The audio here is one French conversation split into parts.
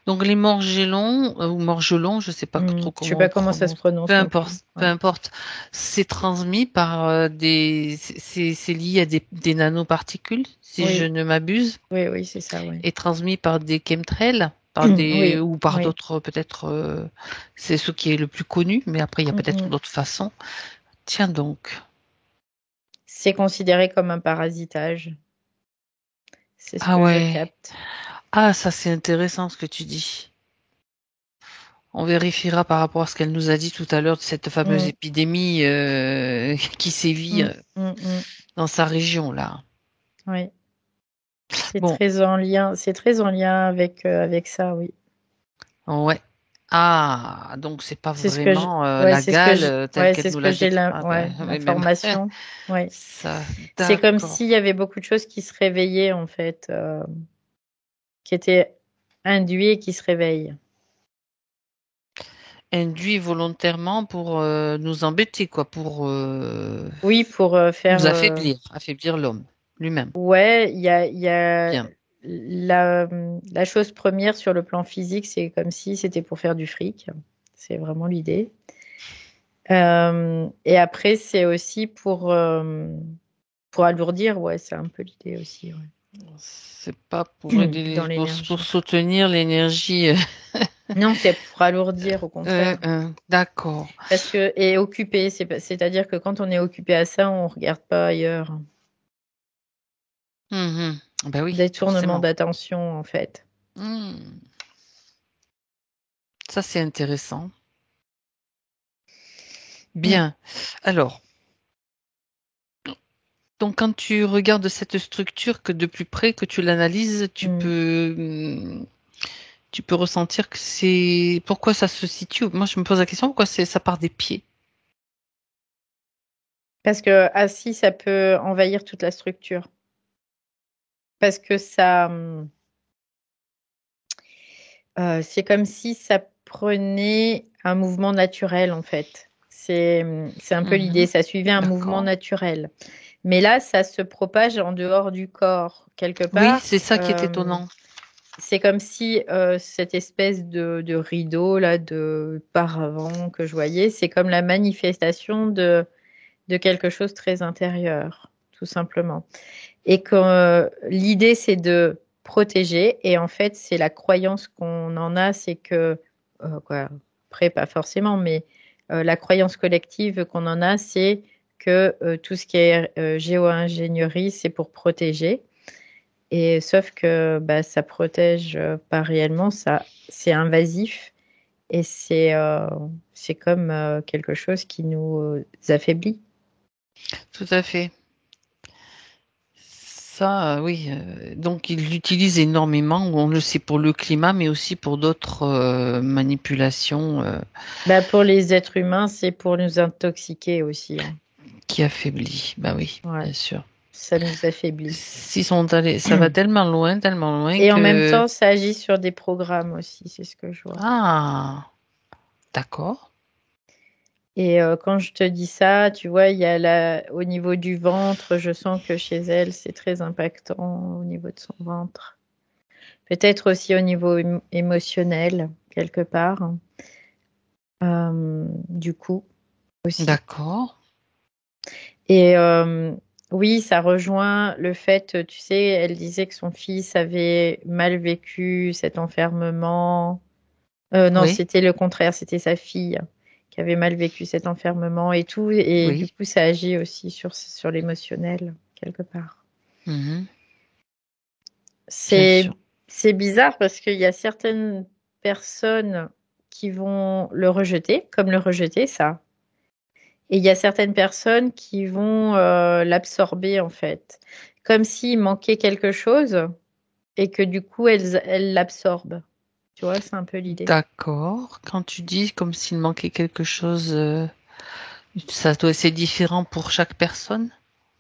Donc les morgelons ou morgelons, je sais pas trop Je sais comment on pas comment ça se prononce. Peu prononce non plus. importe, peu Ouais. importe. C'est transmis par c'est lié à des nanoparticules, si je Oui, ne m'abuse, oui, oui, c'est ça, oui. et transmis par des chemtrails, par des Oui, ou par oui. d'autres peut-être. C'est ce qui est le plus connu, mais après il y a Mm, peut-être mm. d'autres façons. Tiens donc. C'est considéré comme un parasitage. C'est ce Ah que je ouais. capte. Ah, ça c'est intéressant ce que tu dis. On vérifiera par rapport à ce qu'elle nous a dit tout à l'heure de cette fameuse Mm, épidémie qui sévit mm, mm, mm. dans sa région là. Oui, Bon, c'est très en lien avec ça, oui. ouais. Ah, donc c'est pas C'est ce que je, vraiment ouais, la c'est ce que gale je, telle ouais, qu'elle c'est ce nous que l'a j'ai décrit. Ah ben, oui, même l'information. Ouais. ça, C'est comme d'accord. s'il y avait beaucoup de choses qui se réveillaient, en fait, qui étaient induits et qui se réveillent. Induit volontairement pour nous embêter, quoi, pour Oui, pour faire, nous affaiblir l'homme lui-même. ouais, il y a Bien. la chose première sur le plan physique, c'est comme si c'était pour faire du fric. C'est vraiment l'idée. Et après, c'est aussi pour alourdir, ouais, c'est un peu l'idée aussi, C'est pas pour ouais. aider, Dans pour l'énergie. soutenir l'énergie. Non, c'est pour alourdir, au contraire. D'accord. Parce que, et occupé, c'est-à-dire que quand on est occupé à ça, on regarde pas ailleurs. Mhm. Ben oui, Détournement forcément. d'attention, en fait. Hmm. Ça, c'est intéressant. Mm, Bien. Alors, donc quand tu regardes cette structure que de plus près, que tu l'analyses, mm. tu peux ressentir que c'est pourquoi ça se situe. Moi, je me pose la question pourquoi ça part des pieds. Parce que assis, ça peut envahir toute la structure. Parce que c'est comme si ça prenait un mouvement naturel, en fait. C'est un peu l'idée, Mhm. ça suivait un mouvement D'accord. naturel. Mais là, ça se propage en dehors du corps, quelque Oui, part. c'est ça qui est étonnant. C'est comme si cette espèce de rideau, là, de paravent que je voyais, c'est comme la manifestation de quelque chose de très intérieur, tout simplement. Et que l'idée, c'est de protéger. Et en fait, c'est la croyance qu'on en a, c'est que, quoi, après, pas forcément, mais la croyance collective qu'on en a, c'est que tout ce qui est géo-ingénierie, c'est pour protéger. Et sauf que bah, ça protège pas réellement, ça, c'est invasif et c'est comme quelque chose qui nous affaiblit. Tout à fait. Ça, oui. Donc, ils l'utilisent énormément. On le sait pour le climat, mais aussi pour d'autres manipulations Bah, pour les êtres humains, c'est pour nous intoxiquer aussi, hein. qui affaiblissent. Bah oui, Ouais, bien sûr. ça nous affaiblit. S'ils sont allés, ça va tellement loin Et en même que temps, ça agit sur des programmes aussi, c'est ce que je vois. ah, d'accord. Et quand je te dis ça, tu vois, il y a au niveau du ventre, je sens que chez elle, c'est très impactant au niveau de son ventre. Peut-être aussi au niveau émotionnel, quelque part, hein. Du coup, aussi. D'accord. Et oui, ça rejoint le fait, tu sais, elle disait que son fils avait mal vécu cet enfermement. Non, Oui, c'était le contraire, c'était sa fille qui avait mal vécu cet enfermement et tout. Et du oui. coup, ça agit aussi sur l'émotionnel, quelque part. Mhm. Bien C'est, sûr. c'est bizarre parce qu'il y a certaines personnes qui vont le rejeter, comme le rejeter, ça. Et il y a certaines personnes qui vont l'absorber, en fait. Comme s'il manquait quelque chose et que du coup, elles l'absorbent. Tu vois, c'est un peu l'idée. D'accord. Quand tu dis comme s'il manquait quelque chose, c'est différent pour chaque personne.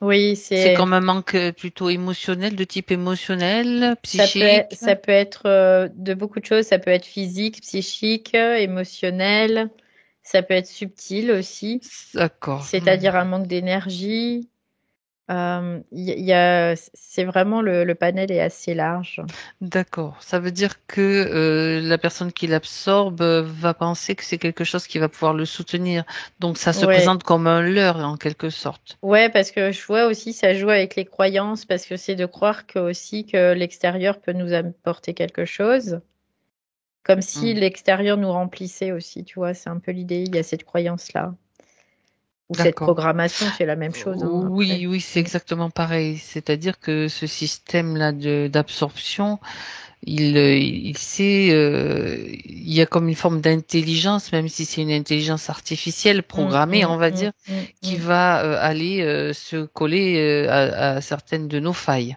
Oui, C'est comme un manque plutôt émotionnel, de type émotionnel, psychique. ça peut être de beaucoup de choses. Ça peut être physique, psychique, émotionnel. Ça peut être subtil aussi, D'accord. c'est-à-dire un manque d'énergie. C'est vraiment le panel est assez large. D'accord. Ça veut dire que la personne qui l'absorbe va penser que c'est quelque chose qui va pouvoir le soutenir. Donc ça se Ouais, présente comme un leurre en quelque sorte. ouais, parce que je vois aussi ça joue avec les croyances, parce que c'est de croire que aussi que l'extérieur peut nous apporter quelque chose, comme si Hmm. l'extérieur nous remplissait aussi, tu vois, c'est un peu l'idée, il y a cette croyance-là. Ou cette D'accord. programmation, c'est la même chose, hein, après. Oui, oui, c'est Mm. exactement pareil. C'est-à-dire que ce système-là d'absorption, il sait, il y a comme une forme d'intelligence, même si c'est une intelligence artificielle Mm, programmée, mm, on va mm, dire, mm, qui mm. va aller se coller à certaines de nos failles.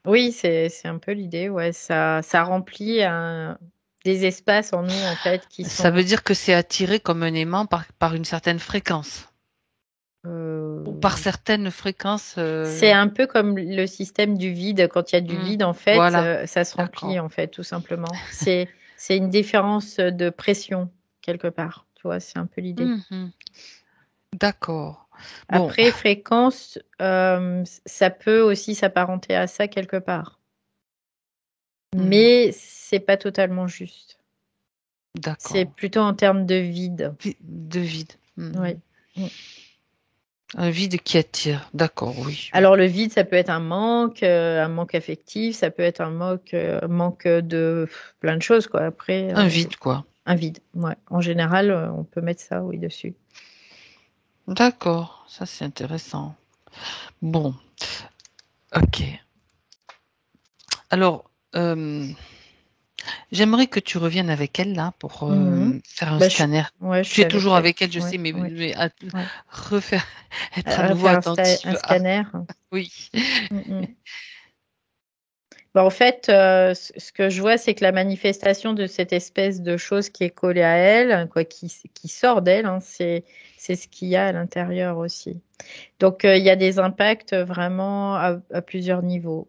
Oui, c'est un peu l'idée, ouais, ça remplit des espaces en nous, en fait, qui Ça veut sont... dire que c'est attiré comme un aimant par une certaine fréquence, ou par euh, certaines fréquences. C'est un peu comme le système du vide. Quand il y a du Hmm, vide, en fait, voilà, ça se d'accord. remplit, en fait, tout simplement. C'est une différence de pression, quelque part. Tu vois, c'est un peu l'idée. Mhm, d'accord. Bon, Après, fréquence, ça peut aussi s'apparenter à ça quelque part. mhm, Mais c'est pas totalement juste. C'est d'accord. plutôt en termes de vide. De vide. Oui. Mhm. Un vide qui attire. D'accord, oui, oui. Alors le vide, ça peut être un manque affectif, ça peut être un manque de plein de choses, quoi. Après, Un vide, quoi. un vide. Ouais. En général, on peut mettre ça, oui, dessus. D'accord, ça c'est intéressant. Bon, ok. Alors, j'aimerais que tu reviennes avec elle là pour Mhm. faire un Bah, scanner. ouais, je Tu suis es avec toujours elle. avec elle, je Ouais, sais, mais, ouais, ouais. refaire, être à nouveau Faire un attentive. Ah, scanner. oui. Mhm. Bah, en fait, ce que je vois, c'est que la manifestation de cette espèce de chose qui est collée à elle, quoi, qui sort d'elle, hein, c'est ce qu'il y a à l'intérieur aussi. Donc, il y a des impacts vraiment à plusieurs niveaux.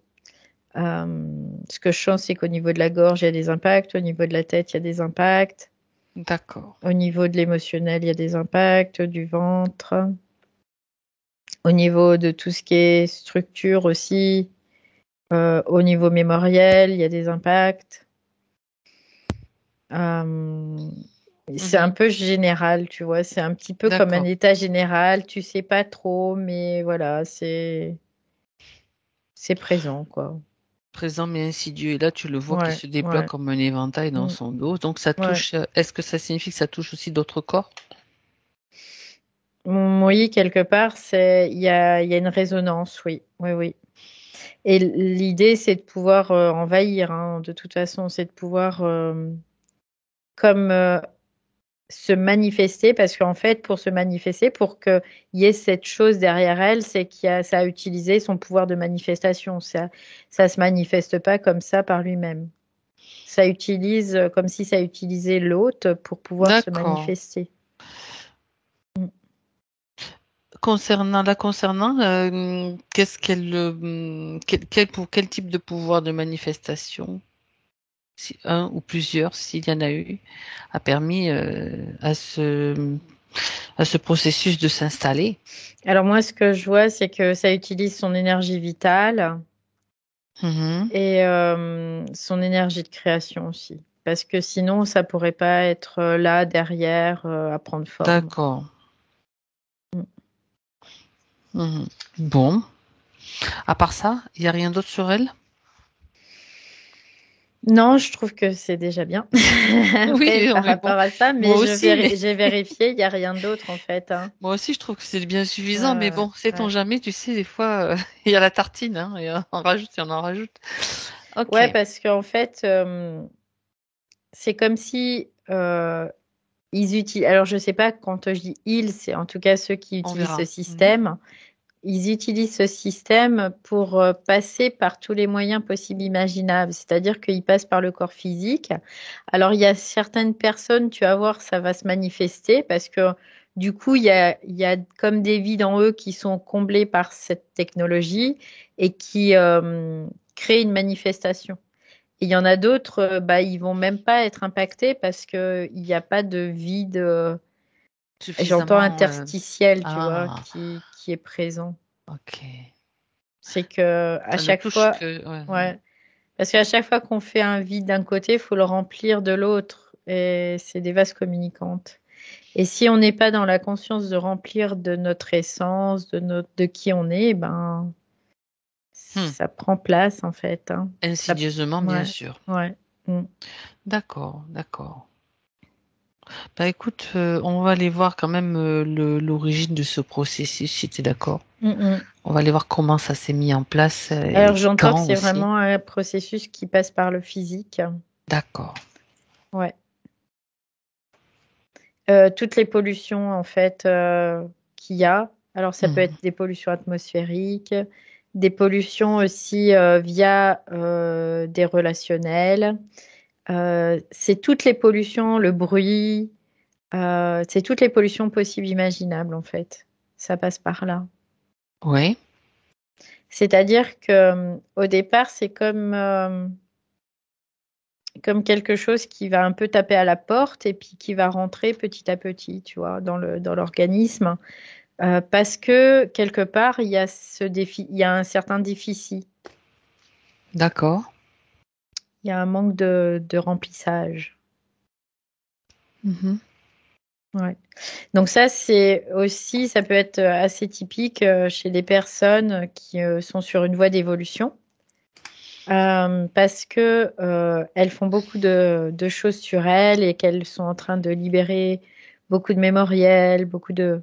Ce que je sens, c'est qu'au niveau de la gorge, il y a des impacts, au niveau de la tête, il y a des impacts, D'accord, au niveau de l'émotionnel, il y a des impacts, du ventre, au niveau de tout ce qui est structure aussi, au niveau mémoriel, il y a des impacts. Euh, c'est un mhm, peu général, tu vois, c'est un petit peu comme un d'accord. état général, tu sais pas trop, mais voilà, c'est présent, quoi. Présent mais insidieux. Et là, tu le vois qui Ouais, se déploie ouais, comme un éventail dans mm, son dos. Donc, ça ouais. touche. Est-ce que ça signifie que ça touche aussi d'autres corps? Oui, quelque part, il y a une résonance, oui, oui, oui. Et l'idée, c'est de pouvoir envahir, hein, de toute façon, c'est de pouvoir comme se manifester, parce qu'en fait, pour se manifester, pour qu'il y ait cette chose derrière elle, c'est ça a utilisé son pouvoir de manifestation. Ça se manifeste pas comme ça par lui-même. Ça utilise comme si ça utilisait l'autre pour pouvoir se D'accord. manifester. Mm. Concernant, qu'est-ce qu'elle, pour quel type de pouvoir de manifestation, si un ou plusieurs, s'il y en a eu, a permis à ce processus de s'installer? Alors moi, ce que je vois, c'est que ça utilise son énergie vitale Mhm. et son énergie de création aussi. Parce que sinon, ça pourrait pas être là derrière à prendre forme. D'accord. Mm. Mhm. Bon. À part ça, il n'y a rien d'autre sur elle? Non, je trouve que c'est déjà bien. Après, Oui, par mais bon, rapport à ça, moi mais aussi, mais j'ai vérifié, il n'y a rien d'autre en fait, hein. moi aussi, je trouve que c'est bien Ouais, suffisant. Mais ouais, bon, sait-on ouais. jamais, tu sais, des fois, il y a la tartine, hein, et on rajoute, et on en rajoute. Ouais, Ok. parce qu'en fait, c'est comme si ils utilisent. Alors, je sais pas quand je dis ils, c'est en tout cas ceux qui On utilisent ce verra. Mhm. système. Ils utilisent ce système pour passer par tous les moyens possibles imaginables, c'est-à-dire qu'ils passent par le corps physique. Alors, il y a certaines personnes, tu vas voir, ça va se manifester parce que du coup, il y a comme des vides en eux qui sont comblés par cette technologie et qui créent une manifestation. Et il y en a d'autres, bah, ils vont même pas être impactés parce que il n'y a pas de vide, j'entends Suffisamment. interstitiel, tu vois, Ah, qui est présent. ok. C'est que à Ça ne chaque touche fois, que... Ouais. ouais, parce qu'à chaque fois qu'on fait un vide d'un côté, il faut le remplir de l'autre. Et c'est des vases communicantes. Et si on n'est pas dans la conscience de remplir de notre essence, de qui on est, ben, Hmm. ça prend place en fait. Hein. Insidieusement, bien Ouais, sûr. ouais. Mm. D'accord, d'accord. Bah écoute, on va aller voir quand même l'origine de ce processus, si tu es d'accord. Mm, mm. On va aller voir comment ça s'est mis en place Alors et j'entends que quand c'est aussi. vraiment un processus qui passe par le physique. D'accord. Ouais. Toutes les pollutions en fait qu'il y a. Alors ça peut être Mhm. des pollutions atmosphériques, des pollutions aussi via des relationnels. C'est toutes les pollutions, le bruit, c'est toutes les pollutions possibles imaginables en fait. Ça passe par là. Oui. C'est-à-dire que au départ, c'est comme quelque chose qui va un peu taper à la porte et puis qui va rentrer petit à petit, tu vois, dans l'organisme. Parce que quelque part, il y a il y a un certain déficit, D'accord. il y a un manque de remplissage. Mhm. Ouais. Donc ça, c'est aussi, ça peut être assez typique chez des personnes qui sont sur une voie d'évolution, parce que elles font beaucoup de choses sur elles et qu'elles sont en train de libérer beaucoup de mémoriels, beaucoup de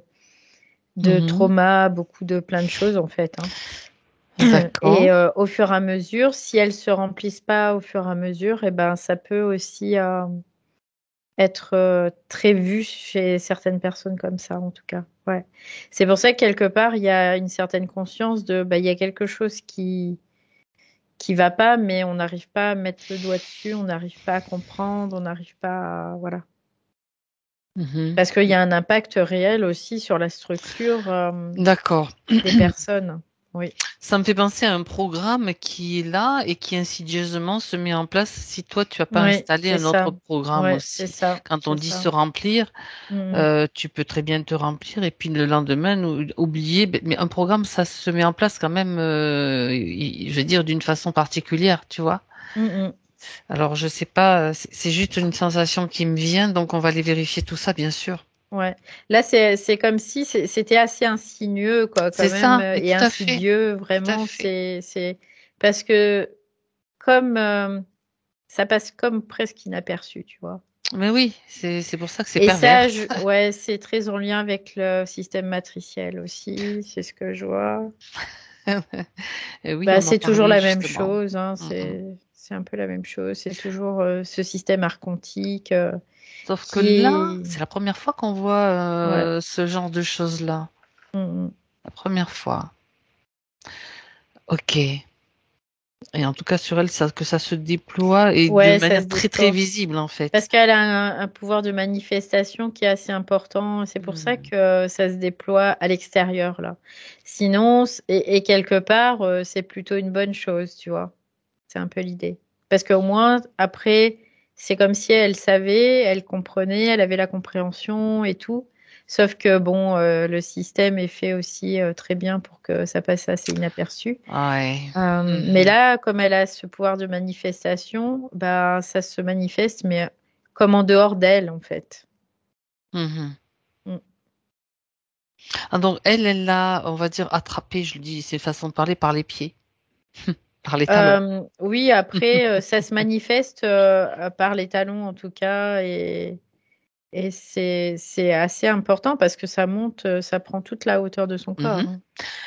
Mhm. traumas, beaucoup de plein de choses en fait. Hein. D'accord. Et au fur et à mesure, si elles se remplissent pas au fur et à mesure, et ben ça peut aussi être très vu chez certaines personnes comme ça, en tout cas. Ouais. C'est pour ça que quelque part, il y a une certaine conscience de, bah, il y a quelque chose qui va pas, mais on n'arrive pas à mettre le doigt dessus, on n'arrive pas à comprendre, on n'arrive pas à, voilà. Mhm. Parce qu'il y a un impact réel aussi sur la structure D'accord. des personnes. Oui. Ça me fait penser à un programme qui est là et qui insidieusement se met en place si toi tu n'as pas Oui, installé c'est un autre ça. programme Ouais, c'est aussi. ça. Quand on C'est dit ça. se remplir, Mm, tu peux très bien te remplir et puis le lendemain oublier. Mais un programme, ça se met en place quand même, je veux dire, d'une façon particulière, tu vois. mm, mm. Alors je sais pas, c'est juste une sensation qui me vient, donc on va aller vérifier tout ça, bien sûr. Ouais. Là, c'est comme si c'était assez insinueux, quoi, quand C'est même, ça, mais et insidieux, tout à vraiment. fait. C'est parce que comme ça passe comme presque inaperçu, tu vois. Mais oui, c'est pour ça que c'est Et ça, pervers. ouais, c'est très en lien avec le système matriciel aussi, c'est ce que je vois. Et oui, Bah, on en c'est toujours parlait la même justement. chose, hein, Mm, mm. c'est un peu la même chose. C'est toujours ce système archontique Sauf que qui là, est, c'est la première fois qu'on voit ouais. ce genre de choses-là. Mm, mm. La première fois. Ok. Et en tout cas, sur elle, que ça se déploie et de Ouais, ça se manière très très déploie. visible en fait. Parce qu'elle a un pouvoir de manifestation qui est assez important. C'est pour ça Hmm. que ça se déploie à l'extérieur, là. Sinon, et quelque part, c'est plutôt une bonne chose, tu vois. C'est un peu l'idée. Parce qu'au moins, après, c'est comme si elle savait, elle comprenait, elle avait la compréhension et tout. Sauf que, bon, le système est fait aussi très bien pour que ça passe assez inaperçu. Ouais. Mais Mhm. là, comme elle a ce pouvoir de manifestation, bah, ça se manifeste, mais comme en dehors d'elle, en fait. Mhm. Mm. Ah, donc elle l'a, on va dire, attrapée, je le dis, c'est une façon de parler, par les pieds, par les talons. Oui, après, ça se manifeste par les talons, en tout cas, et c'est assez important parce que ça monte, ça prend toute la hauteur de son corps. Mhm. Hein.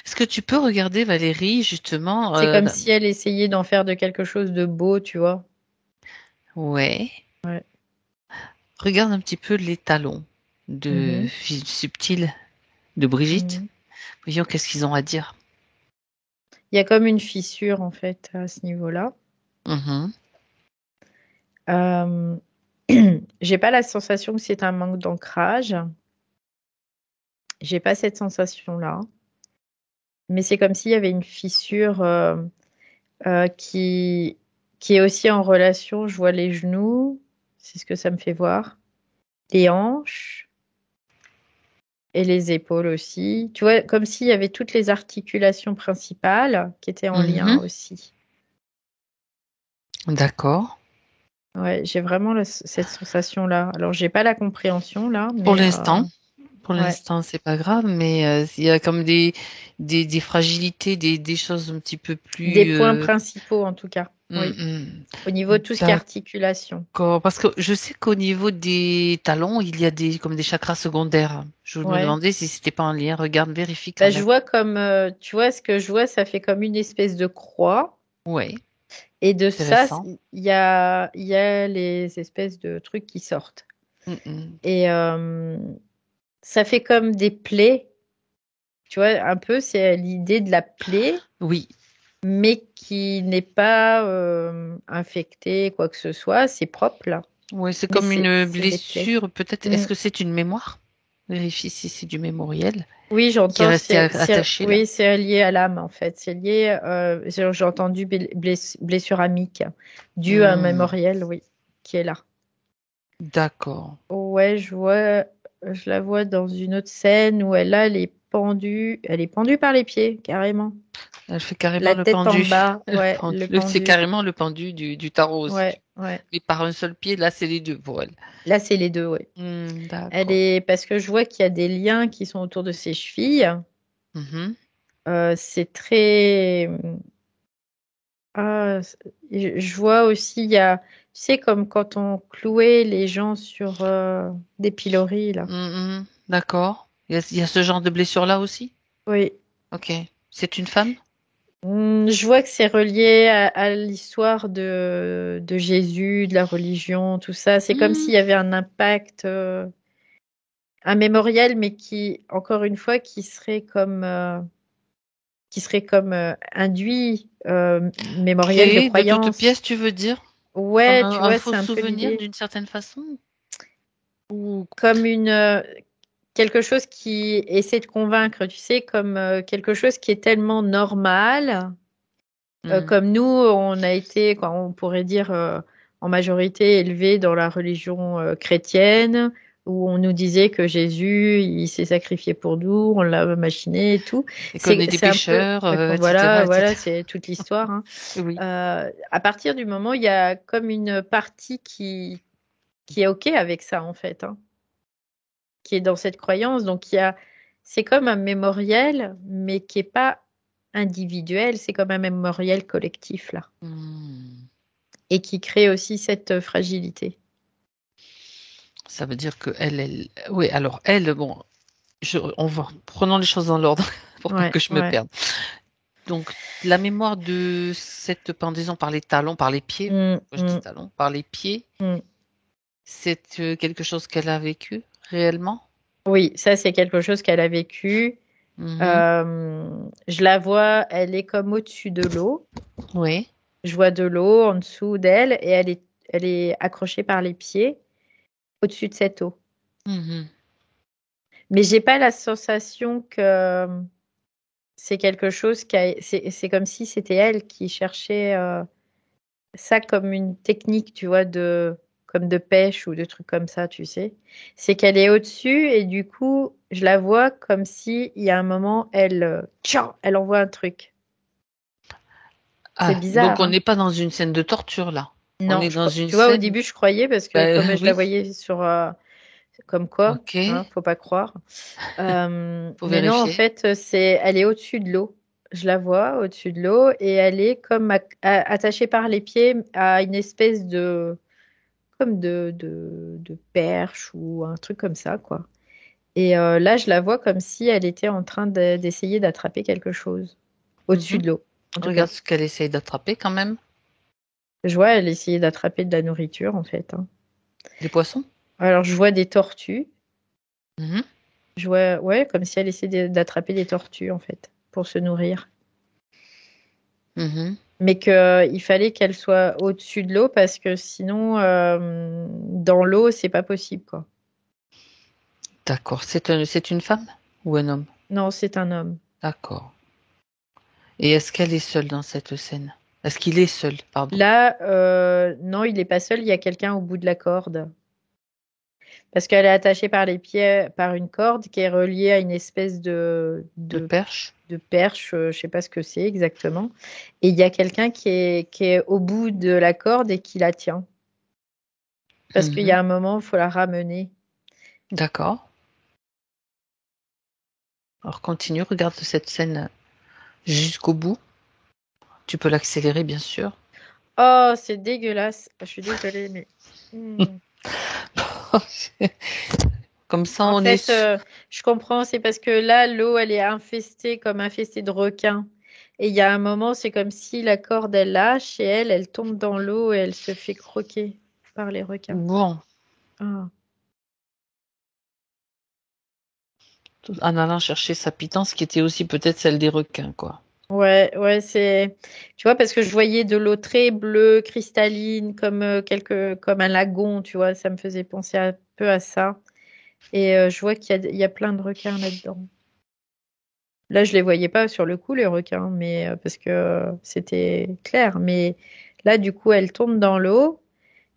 Est-ce que tu peux regarder, Valérie, justement, C'est comme si elle essayait d'en faire de quelque chose de beau, tu vois. ouais, Ouais. regarde un petit peu les talons de Mhm. fille subtile de Brigitte. Mhm. Voyons qu'est-ce qu'ils ont à dire. Il y a comme une fissure, en fait, à ce niveau-là. Mhm. Euh, j'ai pas la sensation que c'est un manque d'ancrage. J'ai pas cette sensation-là. Mais c'est comme s'il y avait une fissure euh, qui, qui est aussi en relation. Je vois les genoux, c'est ce que ça me fait voir. Les hanches Et les épaules aussi. Tu vois, comme s'il y avait toutes les articulations principales qui étaient en lien aussi. D'accord. Ouais, j'ai vraiment cette sensation-là. Alors, j'ai pas la compréhension là, Pour mais l'instant, ouais. c'est pas grave, mais il y a comme des fragilités, des choses un petit peu Des plus. points principaux en tout cas. Hum, Oui. hum. Au niveau de tout ce qui est articulation. D'accord. Parce que je sais qu'au niveau des talons, il y a comme des chakras secondaires. Je me Ouais. demandais si c'était pas en lien. Regarde, vérifie quand Bah, je même. vois comme, tu vois, ce que je vois, ça fait comme une espèce de croix. Oui, Et de ça, intéressant. il y a les espèces de trucs qui sortent. Hum, hum. Et ça fait comme des plaies. Tu vois, un peu, c'est l'idée de la plaie, Oui, mais qui n'est pas infectée, quoi que ce soit. C'est propre, là. oui, c'est Mais comme une c'est des plaies. blessure. Peut-être, Mm. est-ce que c'est une mémoire? Vérifie si c'est du mémoriel Oui, qui est j'entends. resté attaché là. Oui, c'est lié à l'âme, en fait. C'est lié. J'ai entendu blessure amique, due à un Hmm, mémoriel, oui, qui est là. d'accord. Ouais, je la vois dans une autre scène où elle est pendue. Elle est pendue par les pieds, carrément. Elle fait carrément La le tête en pendu. bas, Le ouais, pendu. le C'est pendu. carrément le pendu du tarot aussi. Ouais, ouais. Mais par un seul pied, là, c'est les deux pour elle. Là, c'est les deux, ouais. D'accord. Parce que je vois qu'il y a des liens qui sont autour de ses chevilles. Mhm. C'est très. Ah, je vois aussi, il y a, tu sais, comme quand on clouait les gens sur des piloris, là. Mhm. D'accord. Il y a ce genre de blessure là aussi? Oui. Ok. C'est une femme? Je vois que c'est relié à l'histoire de Jésus, de la religion, tout ça. C'est comme Hmm. s'il y avait un impact, un mémorial, mais qui, encore une fois, qui serait comme induit, mémoriel de Créé de toutes croyance. pièces, tu veux dire? Comme Ouais, tu un vois, faux c'est un peu souvenir l'idée. d'une certaine façon? Ou... Comme quelque chose qui essaie de convaincre, tu sais, comme quelque chose qui est tellement normal. Hmm. Comme nous, on a été, quoi, on pourrait dire, en majorité élevés dans la religion chrétienne, où on nous disait que Jésus, il s'est sacrifié pour nous, on l'a machiné et tout. Et qu'on C'est, est des c'est un peu, pêcheurs, voilà, etc., voilà, etc. c'est toute l'histoire, hein. Oui. À partir du moment, il y a comme une partie qui est OK avec ça, en fait, hein, qui est dans cette croyance. Donc, c'est comme un mémoriel, mais qui est pas individuel, c'est comme un mémoriel collectif, là, Hmm. et qui crée aussi cette fragilité. Ça veut dire que oui, alors elle, bon, prenons les choses dans l'ordre pour pas Ouais, que je me ouais. perde. Donc, la mémoire de cette pendaison par les talons, par les pieds, Mm, je dis mm, talons, par les pieds, mm. c'est quelque chose qu'elle a vécu réellement? Oui, ça, c'est quelque chose qu'elle a vécu. Mhm. Je la vois, elle est comme au-dessus de l'eau. Oui. Je vois de l'eau en dessous d'elle et elle est accrochée par les pieds au-dessus de cette eau. Mhm. Mais j'ai pas la sensation que c'est quelque chose c'est comme si c'était elle qui cherchait ça comme une technique, tu vois, comme de pêche ou de trucs comme ça, tu sais. C'est qu'elle est au-dessus et du coup, je la vois comme si il y a un moment, tchao, elle envoie un truc. C'est Ah, donc bizarre, on hein? n'est pas dans une scène de torture là. On Non, est dans une tu vois, au scène. début, je croyais parce que comme Ben je la oui. voyais sur, comme quoi, Ok. hein, faut pas croire. Faut Mais non, en vérifier. fait, elle est au-dessus de l'eau. Je la vois au-dessus de l'eau et elle est comme attachée par les pieds à une espèce comme de perche ou un truc comme ça, quoi. Et là, je la vois comme si elle était en train d'essayer d'attraper quelque chose au-dessus Mhm. de l'eau, en tout cas. Regarde ce qu'elle essaye d'attraper quand même. Je vois, elle essayait d'attraper de la nourriture, en fait, hein. Des poissons. Alors, je vois des tortues. Mhm. Je vois, ouais, comme si elle essayait d'attraper des tortues, en fait, pour se nourrir. Mhm. Mais qu'il fallait qu'elle soit au-dessus de l'eau parce que sinon, dans l'eau, c'est pas possible, quoi. D'accord. C'est une femme ou un homme? Non, c'est un homme. D'accord. Et est-ce qu'elle est seule dans cette scène? Est-ce qu'il est seul, pardon? Là, non, il n'est pas seul, il y a quelqu'un au bout de la corde. Parce qu'elle est attachée par les pieds par une corde qui est reliée à une espèce De perche. de perche, je sais pas ce que c'est exactement. Et il y a quelqu'un qui est au bout de la corde et qui la tient. Parce qu'il y Mhm. a un moment, il faut la ramener. D'accord. Alors continue, regarde cette scène jusqu'au bout. Tu peux l'accélérer, bien sûr. Oh, c'est dégueulasse. Je suis désolée, mais. Hmm. Comme ça, En on est fait, je comprends, c'est parce que là, l'eau, elle est infestée comme infestée de requins. Et il y a un moment, c'est comme si la corde, elle lâche et elle tombe dans l'eau et elle se fait croquer par les requins. bon. Ah. En allant chercher sa pitance, qui était aussi peut-être celle des requins, quoi. Ouais, ouais, c'est. Tu vois, parce que je voyais de l'eau très bleue, cristalline, comme comme un lagon, tu vois, ça me faisait penser un peu à ça. Et je vois il y a plein de requins là-dedans. Là, je les voyais pas sur le coup, les requins, mais parce que c'était clair. Mais là, du coup, elles tombent dans l'eau.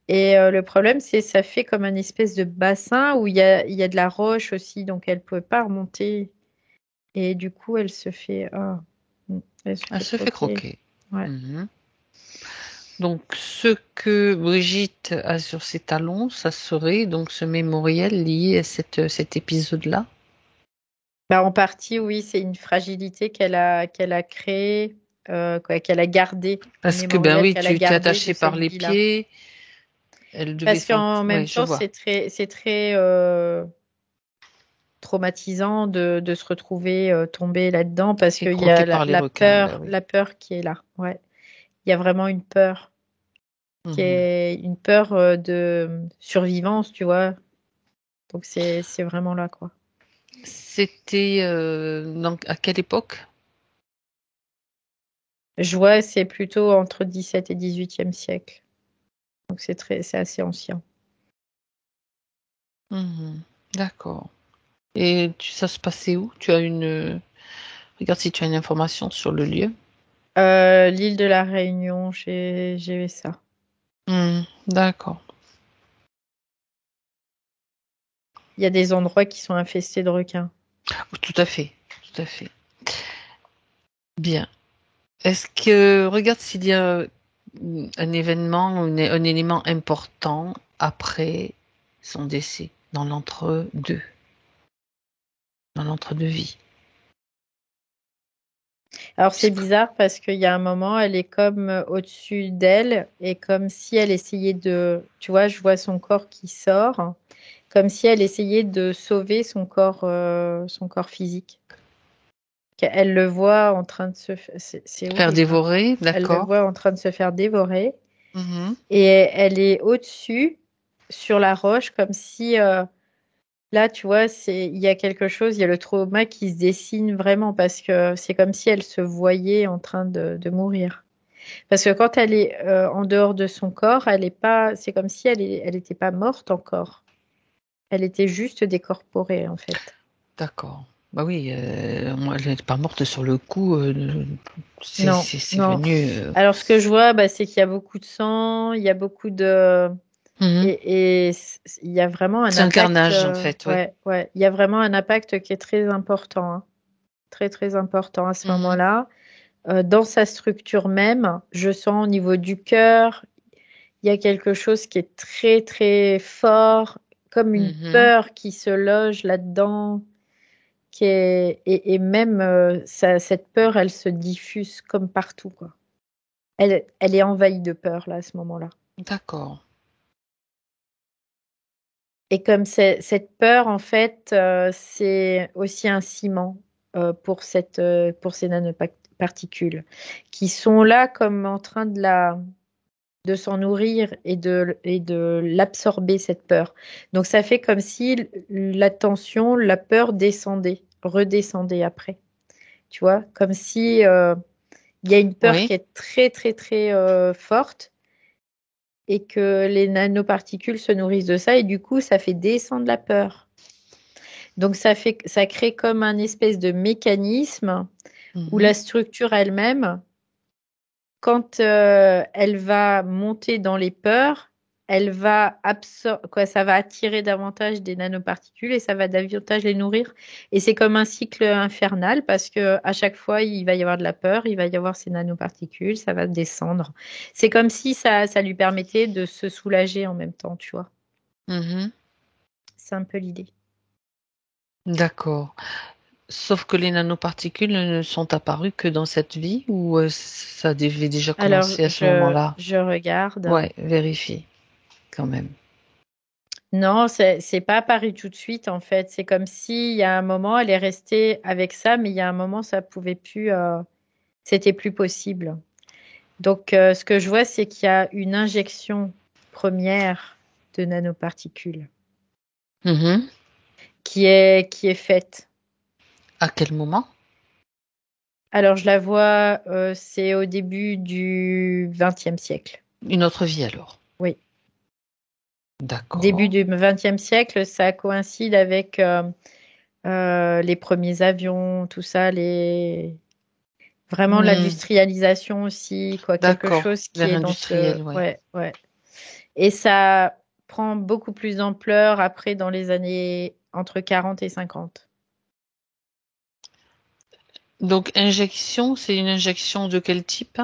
Et le problème, c'est ça fait comme un espèce de bassin où il y a de la roche aussi, donc elle ne pouvait pas remonter. Et du coup, elle se Elle fait se fait croquer. croquer. Ouais. Mhm. Donc, ce que Brigitte a sur ses talons, ça serait donc ce mémorial lié à cet épisode-là. Bah, en partie, oui, c'est une fragilité qu'elle a créée, qu'elle a gardée, un Parce que, ben mémorial oui, qu'elle a tu t'es gardé de attaché par cette les vie-là. pieds. Elle devait Parce qu'en sentir. même Oui, je temps, vois. c'est très traumatisant de se retrouver tombé là-dedans parce Et qu'il y a croqué par les requins, ben oui. la peur qui est là. Ouais. Il y a vraiment une peur qui Mhm. est une peur de survivance, tu vois. Donc c'est vraiment là, quoi. C'était donc à quelle époque? Je vois, c'est plutôt entre 17 et 18e siècle. Donc c'est assez ancien. Mhm. D'accord. Et ça se passait où? Tu as regarde si tu as une information sur le lieu. L'île de la Réunion, j'ai ça. D'accord. Il y a des endroits qui sont infestés de requins. Tout à fait. Tout à fait. Bien. Est-ce que, regarde s'il y a un événement, un élément important après son décès, dans l'entre-deux-vie. Alors c'est bizarre parce qu'il y a un moment, elle est comme au-dessus d'elle et comme si elle essayait tu vois, je vois son corps qui sort, comme si elle essayait de sauver son corps physique. Elle le voit en train de c'est Faire horrible, hein. dévorer, Elle le d'accord. voit en train de se faire dévorer Mhm. et elle est au-dessus sur la roche comme si là, tu vois, il y a quelque chose, il y a le trauma qui se dessine vraiment parce que c'est comme si elle se voyait en train de mourir. Parce que quand elle est en dehors de son corps, elle est pas, c'est comme si elle était pas morte encore. Elle était juste décorporée, en fait. D'accord. Bah oui, moi, elle n'est pas morte sur le coup. Non, C'est non. venu. Alors, ce que je vois, bah, c'est qu'il y a beaucoup de sang, il y a beaucoup de, Mhm. il y a vraiment un C'est un impact, carnage, en fait, ouais. ouais, ouais, il y a vraiment un impact qui est très important, hein. Très, très important à ce Mhm. moment-là. Dans sa structure même, je sens au niveau du cœur, il y a quelque chose qui est très, très fort, comme une Mhm. peur qui se loge là-dedans, et même cette peur, elle se diffuse comme partout, quoi. Elle est envahie de peur, là, à ce moment-là. D'accord. Et comme cette peur, en fait, c'est aussi un ciment pour ces nanoparticules qui sont là comme en train de s'en nourrir et de l'absorber, cette peur. Donc ça fait comme si la tension, la peur descendait, redescendait après. Tu vois, comme si il y a une peur Oui. qui est très, très, très forte et que les nanoparticules se nourrissent de ça et du coup, ça fait descendre la peur. Donc ça crée comme un espèce de mécanisme où Mhm. la structure elle-même, quand elle va monter dans les peurs, ça va attirer davantage des nanoparticules et ça va davantage les nourrir. Et c'est comme un cycle infernal parce que à chaque fois, il va y avoir de la peur, il va y avoir ces nanoparticules, ça va descendre. C'est comme si ça lui permettait de se soulager en même temps, tu vois. Mhm. C'est un peu l'idée. D'accord. Sauf que les nanoparticules ne sont apparues que dans cette vie ou ça devait déjà Alors, commencer à ce moment-là? je regarde. Ouais, vérifie quand même. Non, c'est pas apparu tout de suite en fait. C'est comme si il y a un moment, elle est restée avec ça, mais il y a un moment, ça pouvait plus, c'était plus possible. Donc, ce que je vois, c'est qu'il y a une injection première de nanoparticules Mhm. qui est faite. À quel moment? Alors, je la vois, c'est au début du XXe siècle. Une autre vie alors. Oui. Début D'accord. du XXe siècle, ça coïncide avec les premiers avions, tout ça, vraiment Hmm. l'industrialisation aussi, quoi, quelque D'accord. chose qui Vers est dans ce, industriel, ouais. ouais, ouais. Et ça prend beaucoup plus d'ampleur après dans les années entre 40 et 50. Donc, injection, c'est une injection de quel type?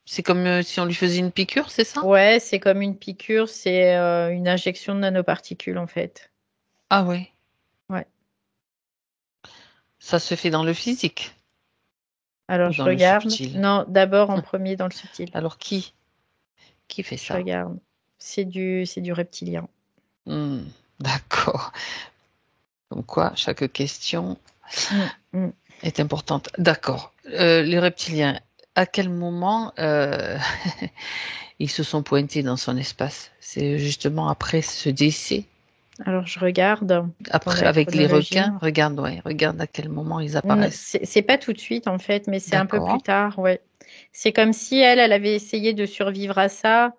C'est comme si on lui faisait une piqûre, c'est ça? Ouais, c'est comme une piqûre, c'est une injection de nanoparticules en fait. Ah oui. Ouais. Ça se fait dans le physique Alors ou je dans le regarde. subtil. Non, d'abord en premier dans le subtil. Alors, qui fait Je ça? regarde. C'est du reptilien. Hmm. D'accord. Comme quoi, chaque question Mm, mm. est importante. D'accord. Les reptiliens, à quel moment ils se sont pointés dans son espace? C'est justement après ce décès, Alors je regarde dans après la avec les chronologie. requins. Regarde, ouais, regarde à quel moment ils apparaissent. C'est pas tout de suite en fait, mais c'est un peu plus D'accord. tard, ouais. C'est comme si elle avait essayé de survivre à ça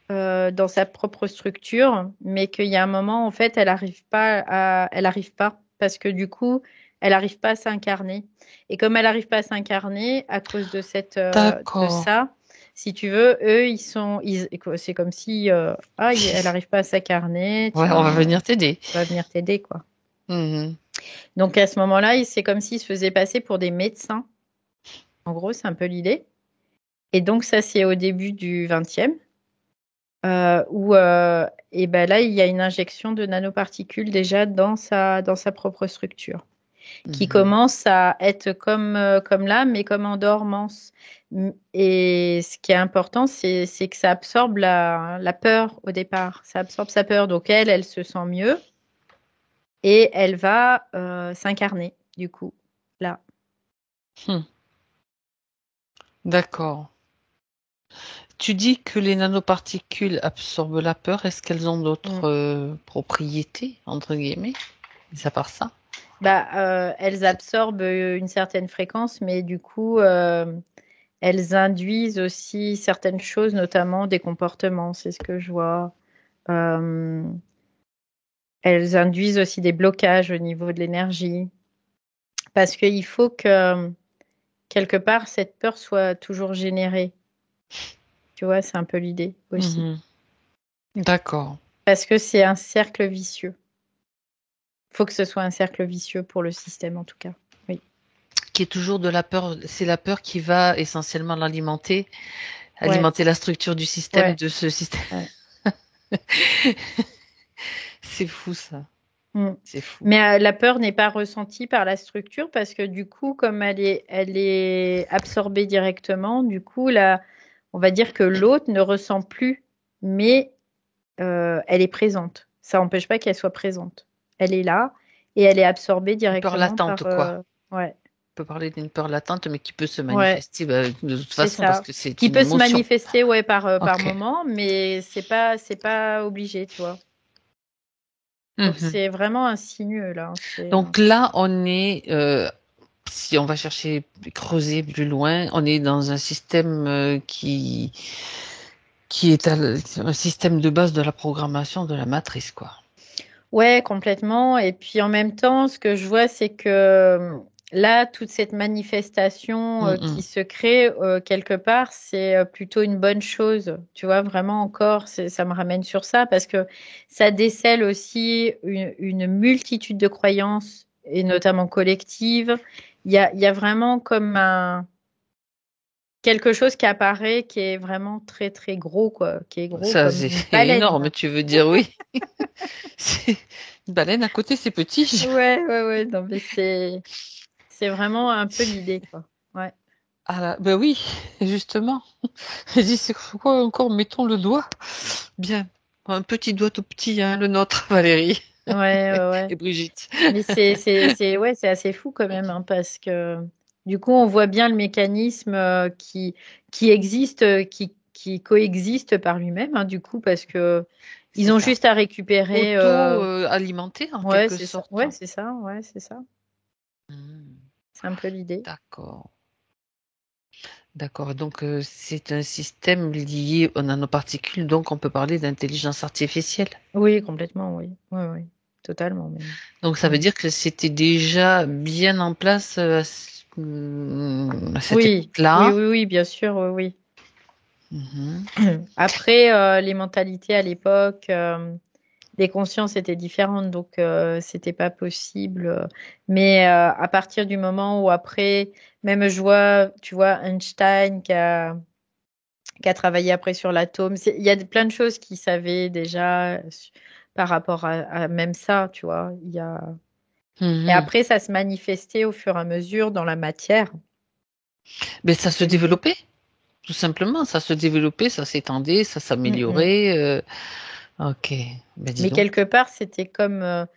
dans sa propre structure, mais qu'il y a un moment en fait, elle arrive pas parce que du coup, elle arrive pas à s'incarner. Et comme elle arrive pas à s'incarner à cause de de D'accord. ça, si tu veux, eux, c'est comme si elle arrive pas à s'incarner, Ouais, on va tiens, venir t'aider. on va venir t'aider quoi. Mhm. Donc à ce moment-là, c'est comme s'ils se faisaient passer pour des médecins. En gros, c'est un peu l'idée. Et donc ça, c'est au début du 20e, où et ben là, il y a une injection de nanoparticules déjà dans sa propre structure, qui Mhm. commence à être comme là, mais comme en dormance. Et ce qui est important, c'est que ça absorbe la peur au départ. Ça absorbe sa peur. Donc elle se sent mieux et elle va s'incarner, du coup, là. Hmm. D'accord. Tu dis que les nanoparticules absorbent la peur. Est-ce qu'elles ont d'autres Mm. propriétés, entre guillemets, mis à part ça? Bah, elles absorbent une certaine fréquence, mais du coup, elles induisent aussi certaines choses, notamment des comportements, c'est ce que je vois. Euh, Elles induisent aussi des blocages au niveau de l'énergie, parce qu'il faut que, quelque part, cette peur soit toujours générée. Tu vois, c'est un peu l'idée aussi. Mhm. D'accord. Parce que c'est un cercle vicieux. Il faut que ce soit un cercle vicieux pour le système, en tout cas. Oui. Qui est toujours de la peur. C'est la peur qui va essentiellement l'alimenter, Ouais, alimenter la structure du système, ouais, de ce système. ouais. C'est fou ça. Mm. C'est fou. Mais la peur n'est pas ressentie par la structure parce que du coup, comme elle est absorbée directement, du coup, là, on va dire que l'autre ne ressent plus, mais elle est présente. Ça n'empêche pas qu'elle soit présente. Elle est là et elle est absorbée Une peur directement latente, par. quoi. Ouais, On peut parler d'une peur latente, mais qui peut se ouais, manifester bah, de toute c'est façon parce ça. que c'est Qui une peut se émotion. manifester, ouais, par Ok. moment, mais c'est pas obligé, tu vois. Donc Mhm. c'est vraiment insinueux là. Donc là, on est, si on va chercher, creuser plus loin, on est dans un système qui est un système de base de la programmation de la matrice, quoi. Ouais, complètement. Et puis en même temps, ce que je vois, c'est que là, toute cette manifestation qui se crée quelque part, c'est plutôt une bonne chose. Tu vois, vraiment encore, ça me ramène sur ça parce que ça décèle aussi une multitude de croyances et notamment collectives. Il y a vraiment comme quelque chose qui apparaît qui est vraiment très très gros, quoi, qui est gros Ça, comme c'est une énorme, baleine. tu veux dire, oui. C'est- Une baleine à côté, c'est petit. Ouais, ouais, ouais. Non, mais c'est vraiment un peu l'idée, quoi. Ouais. Ah là, ben oui, justement. J'ai dit, c'est quoi encore, mettons le doigt. Bien. Un petit doigt tout petit, hein, le nôtre, Valérie Ouais, ouais, ouais. et Brigitte. Mais ouais, c'est assez fou quand même, hein, parce que du coup, on voit bien le mécanisme qui existe, qui coexiste par lui-même, hein, du coup, parce que C'est ils ont ça. juste à récupérer. Auto-alimenté, en Ouais, quelque c'est ça. sorte. Ouais, c'est ça. Ouais, c'est ça. Hmm, C'est un peu l'idée. d'accord. D'accord. Donc, c'est un système lié aux nanoparticules, donc on peut parler d'intelligence artificielle. Oui, complètement, oui. Oui, oui. Totalement, même. Donc, ça veut Mm. dire que c'était déjà bien en place à cette Oui, oui, époque-là. oui, oui, bien sûr, oui, Mhm. oui. Après, les mentalités à l'époque, les consciences étaient différentes, donc c'était pas possible. Mais à partir du moment où après, même je vois, tu vois, Einstein qui a travaillé après sur l'atome, il y a plein de choses qu'il savait déjà par rapport à même ça, tu vois. Et Mhm. après, ça se manifestait au fur et à mesure dans la matière. Mais C'est ça un se peu l'idée. développait, tout simplement. Ça se développait, ça s'étendait, ça Mm, mm. s'améliorait. Ok. Ben dis Mais donc. quelque part, c'était comme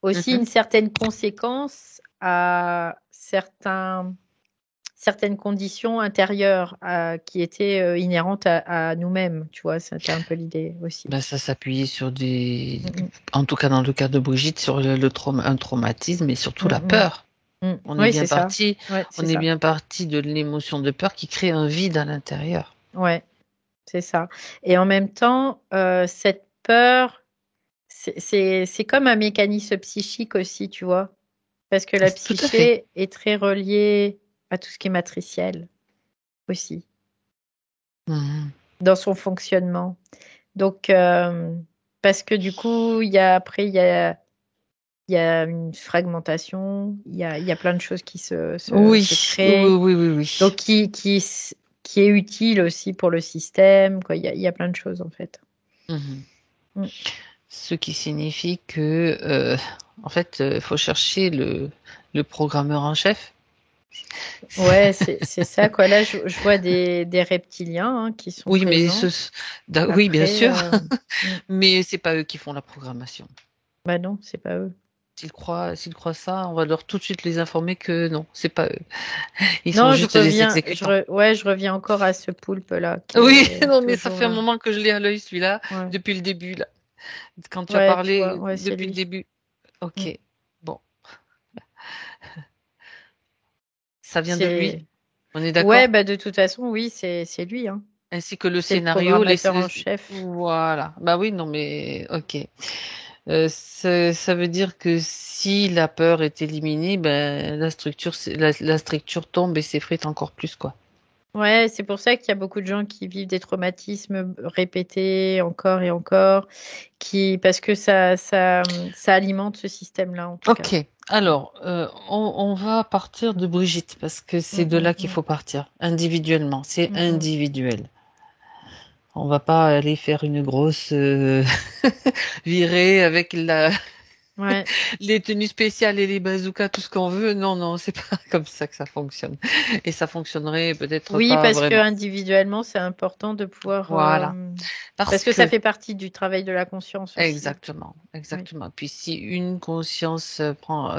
aussi Mhm. une certaine conséquence à certaines conditions intérieures qui étaient inhérentes à nous-mêmes, tu vois, c'était un peu l'idée aussi. Ben, ça s'appuyait sur des, Mm, en tout cas dans le cas de Brigitte, sur un traumatisme et surtout la mm, peur. mm, mm. On est Oui, bien c'est ça. parti, Ouais, on c'est est ça. bien parti de l'émotion de peur qui crée un vide à l'intérieur. Ouais, c'est ça. Et en même temps, cette peur, c'est comme un mécanisme psychique aussi, tu vois, parce que la Tout à fait. psyché est très reliée à tout ce qui est matriciel aussi, Mhm. dans son fonctionnement. Donc, parce que du coup, après, il y a une fragmentation, il y a plein de choses qui se Oui, oui, créent, oui, oui, oui. donc qui est utile aussi pour le système, quoi. Il y a plein de choses en fait. Mhm. Mm. Ce qui signifie que, en fait, faut chercher le programmeur en chef. Ouais, c'est ça, quoi. Là, je vois des reptiliens hein, qui sont Oui, mais présents. oui, bien Après, sûr, mm, mais c'est pas eux qui font la programmation. bah non, c'est pas eux. S'ils croient ça, on va leur tout de suite les informer que non, c'est pas eux. Ils sont Non, juste des exécutants. ouais, je reviens encore à ce poulpe-là qui Oui, est non, mais ça toujours fait un là. moment que je l'ai à l'œil, celui-là, Ouais, depuis le début, là. Quand tu as ouais, tu vois, parlé ouais, c'est depuis le lui. début. Ok, Mm. bon, ça vient de lui, C'est on est Ouais, d'accord? bah de toute façon, oui, c'est lui, hein. Ainsi que le C'est le scénario, programmateur en chef. voilà. Bah oui, non, mais ok. Ça veut dire que si la peur est éliminée, ben la structure tombe et s'effrite encore plus, quoi. Ouais, c'est pour ça qu'il y a beaucoup de gens qui vivent des traumatismes répétés encore et encore, parce que ça alimente ce système-là, en tout cas. Ok, alors, on va partir de Brigitte, parce que Mm, c'est de mm, là qu'il mm, faut partir, individuellement, c'est mm, mm. individuel. On va pas aller faire une grosse virée avec Ouais. les tenues spéciales et les bazookas, tout ce qu'on veut. Non, non, c'est pas comme ça que ça fonctionne. Et ça fonctionnerait peut-être Oui, pas parce que vraiment. individuellement, c'est important de pouvoir, Voilà. Parce parce que ça que, fait partie du travail de la conscience aussi. exactement, Oui. exactement. Puis si une conscience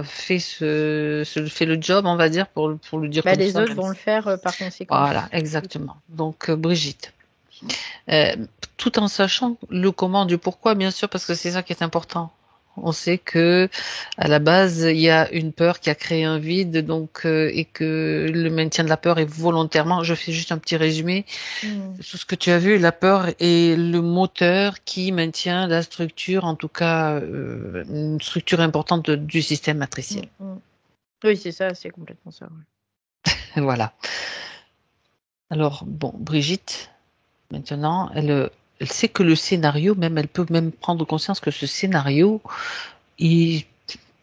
fait le job, on va dire, pour le dire Bah, comme les ça, autres même vont le si- faire par conséquent. Voilà, exactement. Donc, Brigitte. Euh, Tout en sachant le comment du pourquoi, bien sûr, parce que c'est ça qui est important. On sait que à la base, il y a une peur qui a créé un vide, donc et que le maintien de la peur est volontairement. Je fais juste un petit résumé. Mm, Tout ce que tu as vu, la peur est le moteur qui maintient la structure, en tout cas une structure importante du système matriciel. mm, mm. Oui, c'est ça, c'est complètement ça. Voilà. Alors, bon, Brigitte, maintenant, elle sait que le scénario, même, elle peut même prendre conscience que ce scénario, tu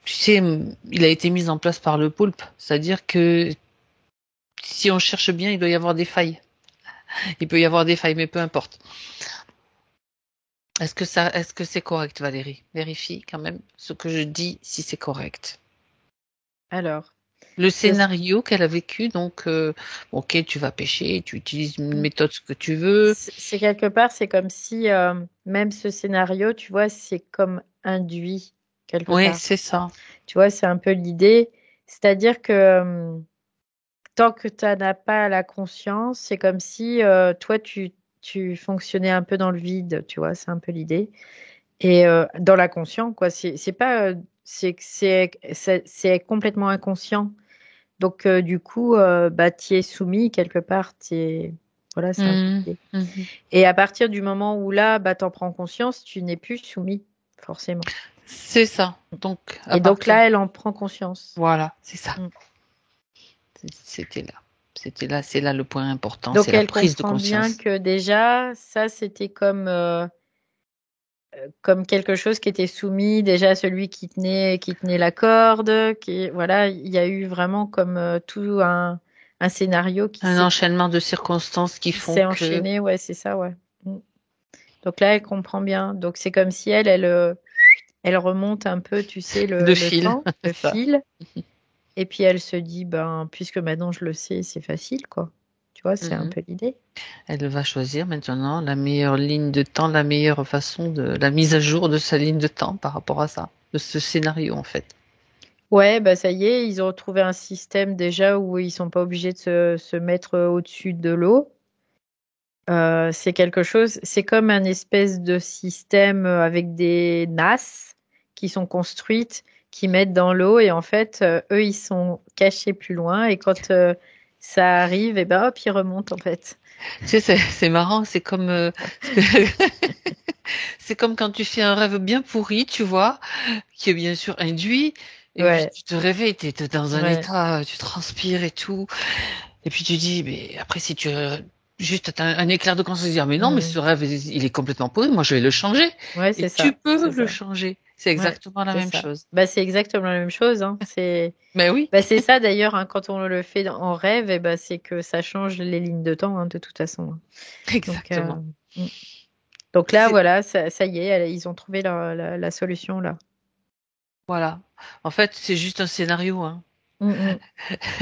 sais, il a été mis en place par le poulpe. C'est-à-dire que si on cherche bien, il doit y avoir des failles. Il peut y avoir des failles, mais peu importe. Est-ce que c'est correct, Valérie? Vérifie quand même ce que je dis, si c'est correct. Alors, Le scénario qu'elle a vécu, donc, ok, tu vas pêcher, tu utilises une méthode, ce que tu veux. c'est quelque part, c'est comme si même ce scénario, tu vois, c'est comme induit quelque Oui, part. c'est ça. Tu vois, c'est un peu l'idée. C'est-à-dire que tant que tu n'as pas la conscience, c'est comme si toi, tu fonctionnais un peu dans le vide, tu vois, c'est un peu l'idée. Et dans l'inconscient, quoi, c'est pas, c'est complètement inconscient. Donc, du coup, bah, tu es soumis quelque part. Voilà, c'est un peu Mhm, l'idée. mhm. Et à partir du moment où là, bah, tu en prends conscience, tu n'es plus soumis, forcément. C'est ça. Donc, à Et donc partir. là, elle en prend conscience. Voilà, c'est ça. Mm. C'était là. C'était là, c'est là le point important, c'est Donc, la elle prise de comprend bien conscience. que déjà, ça, c'était comme quelque chose qui était soumis déjà à celui qui tenait la corde. Voilà, il y a eu vraiment comme tout un scénario qui Un s'est enchaînement de circonstances qui qui font s'est que enchaîné. Ouais, c'est ça, ouais. Mm. Donc là, elle comprend bien. Donc c'est comme si elle remonte un peu, tu sais, de le fil, temps, le ça. fil. Et puis elle se dit, ben, puisque maintenant je le sais, c'est facile, quoi. Tu vois, c'est un Mhm. peu l'idée. Elle va choisir maintenant la meilleure ligne de temps, la meilleure façon de la mise à jour de sa ligne de temps par rapport à ça, de ce scénario en fait. Ouais, bah ça y est, ils ont trouvé un système déjà où ils sont pas obligés de se mettre au-dessus de l'eau. C'est quelque chose, c'est comme un espèce de système avec des nasses qui sont construites, qui mettent dans l'eau et en fait, eux, ils sont cachés plus loin et quand ça arrive, et ben hop, ils remontent en fait. Tu sais, c'est marrant, c'est comme c'est comme quand tu fais un rêve bien pourri, tu vois, qui est bien sûr induit, et puis Ouais, tu te réveilles, tu es dans un ouais. état, tu transpires et tout, et puis tu dis, mais après si tu juste t'as un éclair de conscience, dire, mais non, mais Mm. ce rêve, il est complètement pourri, moi je vais le changer, Ouais, et c'est tu ça, peux c'est le ça. changer. C'est Ouais, exactement la c'est même ça. chose. Bah, c'est exactement la même chose, hein. Mais oui, Bah, c'est ça d'ailleurs, hein, quand on le fait en rêve, et ben c'est que ça change les lignes de temps, hein, de toute façon, hein. Donc, exactement. mm. Donc là, C'est- voilà, ça y est, ils ont trouvé la solution là. Voilà. En fait, c'est juste un scénario, hein. Mm, mm.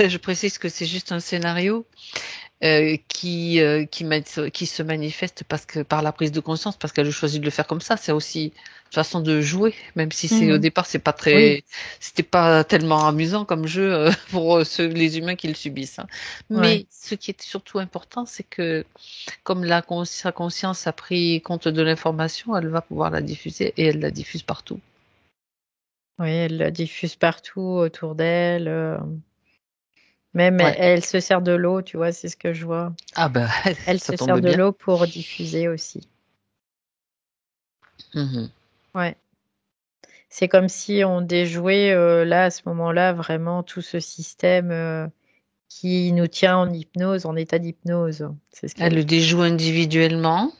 Je précise que c'est juste un scénario qui se manifeste parce que par la prise de conscience, parce qu'elle a choisi de le faire comme ça. C'est aussi une façon de jouer, même si c'est au Mhm. départ c'est pas Oui, c'était pas tellement amusant comme jeu pour les humains qui le subissent, hein. ouais, Mais ce qui est surtout important, c'est que comme sa conscience a pris compte de l'information, elle va pouvoir la diffuser et elle la diffuse partout. oui, elle la diffuse partout autour d'elle. Même Ouais. elle se sert de l'eau, tu vois, c'est ce que je vois. Ah ben, Elle ça se sert tombe de bien. l'eau pour diffuser aussi. Mhm. Ouais. C'est comme si on déjouait là, à ce moment-là, vraiment tout ce système qui nous tient en hypnose, en état d'hypnose. C'est ce Elle qu'elle le dit. déjoue individuellement.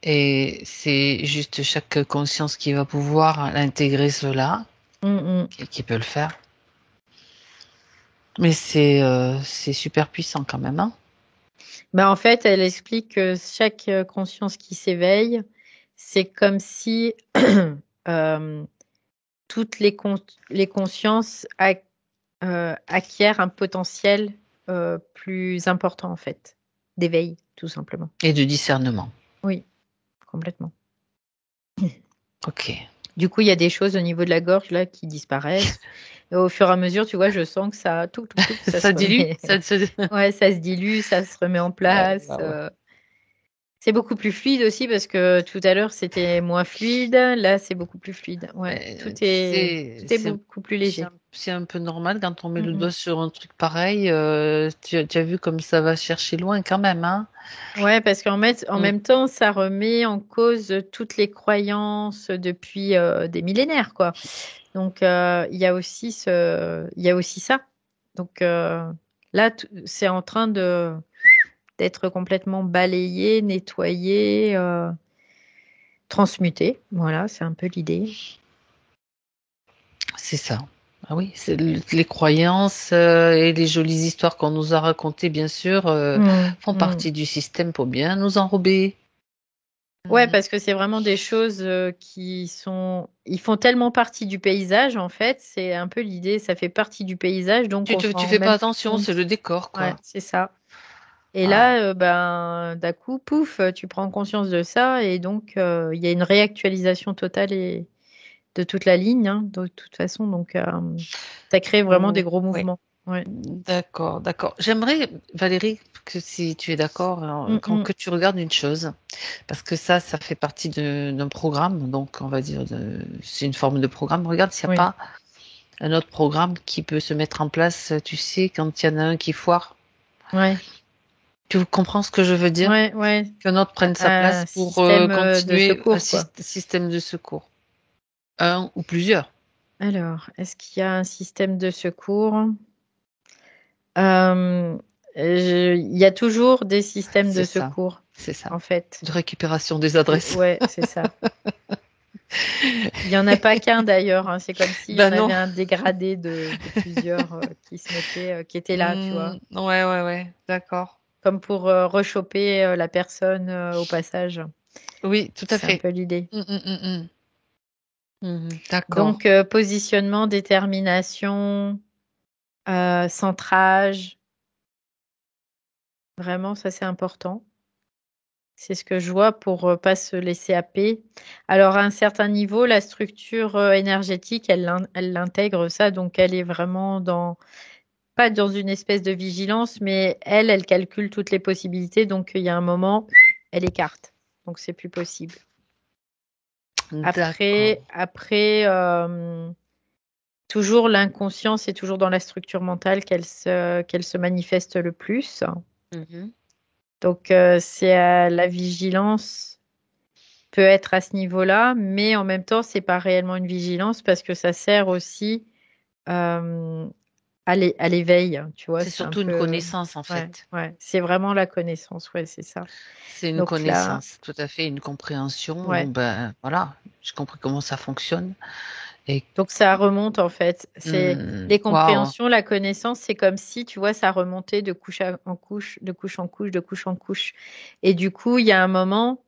Et c'est juste chaque conscience qui va pouvoir intégrer cela, Mm, mm. qui peut le faire. Mais c'est super puissant quand même, hein. Bah, en fait, elle explique que chaque conscience qui s'éveille, c'est comme si euh, toutes les consciences acquièrent un potentiel plus important, en fait, d'éveil, tout simplement. Et de discernement. Oui, complètement. Ok. Du coup, il y a des choses au niveau de la gorge là qui disparaissent. Et au fur et à mesure, tu vois, je sens que ça, tout, ça Ça se dilue, remet. ça se... Ouais, ça se dilue, ça se remet en place. ouais. C'est beaucoup plus fluide aussi parce que tout à l'heure c'était moins fluide. Là, c'est beaucoup plus fluide. Ouais, tout Tu est, sais, tout est beaucoup plus léger. c'est un peu normal quand on met Mm, le doigt mm. sur un truc pareil. Tu as vu comme ça va chercher loin quand même, hein. Ouais, parce en Mm. même temps, ça remet en cause toutes les croyances depuis des millénaires, quoi. Donc, il y a aussi ça. Donc, là, c'est en train d'être complètement balayé, nettoyé, transmuté. Voilà, c'est un peu l'idée. C'est ça. Ah oui, c'est les croyances et les jolies histoires qu'on nous a racontées, bien sûr, font partie du système pour bien nous enrober. Ouais, parce que c'est vraiment des choses ils font tellement partie du paysage, en fait. C'est un peu l'idée, ça fait partie du paysage, donc on Tu s'en rend fais pas même attention, compte. c'est le décor, Ouais, quoi. c'est ça. Et Ouais. là, ben, d'un coup, pouf, tu prends conscience de ça, et donc il y a une réactualisation totale de toute la ligne, hein, de toute façon. Donc, ça crée vraiment des Oh, gros ouais. mouvements. Ouais. D'accord, d'accord. J'aimerais, Valérie, que si tu es d'accord, Mm, que tu regardes une chose, parce que ça fait partie d'un programme, donc on va dire, c'est une forme de programme. Regarde s'il n'y a oui. pas un autre programme qui peut se mettre en place, tu sais, quand il y en a un qui foire. Ouais. Tu comprends ce que je veux dire? Ouais, ouais. Qu'un autre prenne sa place Un pour système de continuer un secours, quoi. système de secours. Un ou plusieurs. Alors, est-ce qu'il y a un système de secours? Euh, il y a toujours des systèmes C'est de ça, secours, c'est ça. en fait. De récupération des adresses. Ouais, c'est ça. Il n'y en a pas qu'un d'ailleurs, hein. C'est comme s'il y en Ben non. avait un dégradé de plusieurs qui étaient là, tu vois. Ouais, ouais, ouais, d'accord. Comme pour rechoper la personne au passage. Oui, tout à C'est un fait. peu l'idée. Mm, mm, mm, mm. D'accord. Donc, positionnement, détermination, centrage, vraiment, ça c'est important. C'est ce que je vois pour pas se laisser happer. Alors, à un certain niveau, la structure énergétique, elle l'intègre ça, donc elle est vraiment pas dans une espèce de vigilance, mais elle calcule toutes les possibilités. Donc, il y a un moment, elle écarte. Donc, c'est plus possible. D'accord. Après, toujours l'inconscient, c'est toujours dans la structure mentale qu'elle se manifeste le plus. Mhm. Donc, c'est la vigilance peut être à ce niveau-là, mais en même temps, c'est pas réellement une vigilance parce que ça sert aussi euh, à l'éveil, tu vois, C'est c'est un surtout une peu, connaissance, en ouais, fait. ouais, c'est vraiment la connaissance, ouais, c'est ça. C'est une Donc là, connaissance, tout à fait, une compréhension. Bon, ouais, ben, voilà, j'ai compris comment ça fonctionne. Et, donc ça remonte en fait. C'est les waouh, compréhensions, la connaissance, c'est comme si, tu vois, ça remontait de couche en couche, de couche en couche, de couche en couche. Et du coup, il y a un moment,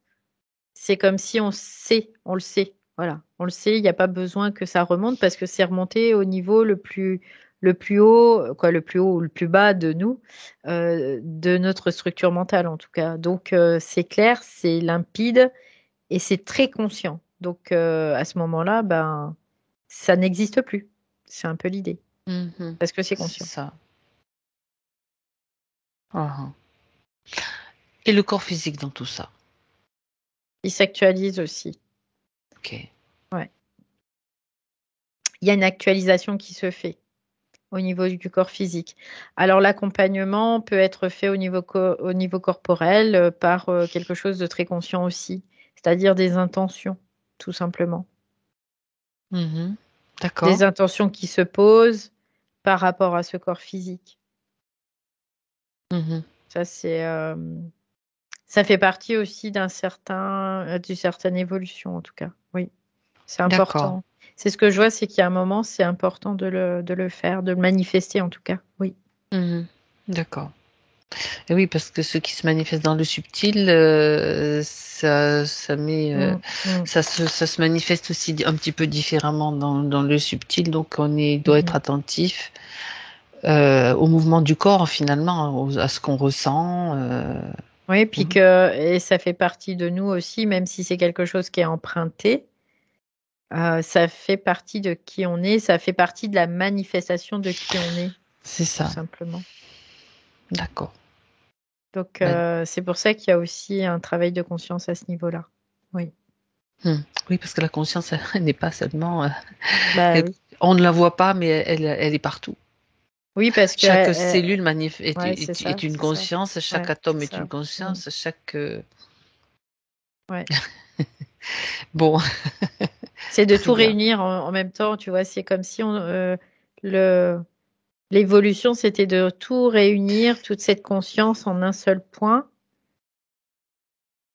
c'est comme si on sait, on le sait. Voilà, on le sait, il n'y a pas besoin que ça remonte parce que c'est remonté au niveau le plus haut, quoi, le plus haut ou le plus bas de nous, de notre structure mentale en tout cas. Donc c'est clair, c'est limpide et c'est très conscient. Donc à ce moment-là, ben ça n'existe plus. C'est un peu l'idée mhm, parce que c'est c'est conscient. ça. Ah. Et le corps physique dans tout ça. Il s'actualise aussi. Ok. Ouais. Il y a une actualisation qui se fait au niveau du corps physique. Alors l'accompagnement peut être fait au niveau corporel par quelque chose de très conscient aussi, c'est-à-dire des intentions, tout simplement. Mhm. Des D'accord. intentions qui se posent par rapport à ce corps physique. Mhm. Ça, ça fait partie aussi d'une certaine évolution, en tout cas. Oui, c'est D'accord. important. C'est ce que je vois, c'est qu'il y a un moment, c'est important de le faire, de le manifester, en tout cas. Oui. Mhm. D'accord. Et oui, parce que ce qui se manifeste dans le subtil, ça met, Mm, mm, ça se manifeste aussi un petit peu différemment dans le subtil. Donc, doit être mhm. attentif au mouvement du corps finalement, à ce qu'on ressent. Oui, puis Mhm. et ça fait partie de nous aussi, même si c'est quelque chose qui est emprunté, ça fait partie de qui on est, ça fait partie de la manifestation de qui on est, C'est tout ça. simplement. D'accord. Donc, Ben, c'est pour ça qu'il y a aussi un travail de conscience à ce niveau-là. Oui. oui, parce que la conscience, elle n'est pas seulement, Bah elle- oui. on ne la voit pas, mais elle est partout. Oui, parce que, Chaque cellule ouais, c'est ça, est une c'est ça. conscience, chaque Ouais, atome c'est est une ça. Mm. conscience, chaque Ouais. bon. C'est de Très tout bien. réunir en même temps, tu vois. C'est comme si le, l'évolution, c'était de tout réunir, toute cette conscience en un seul point,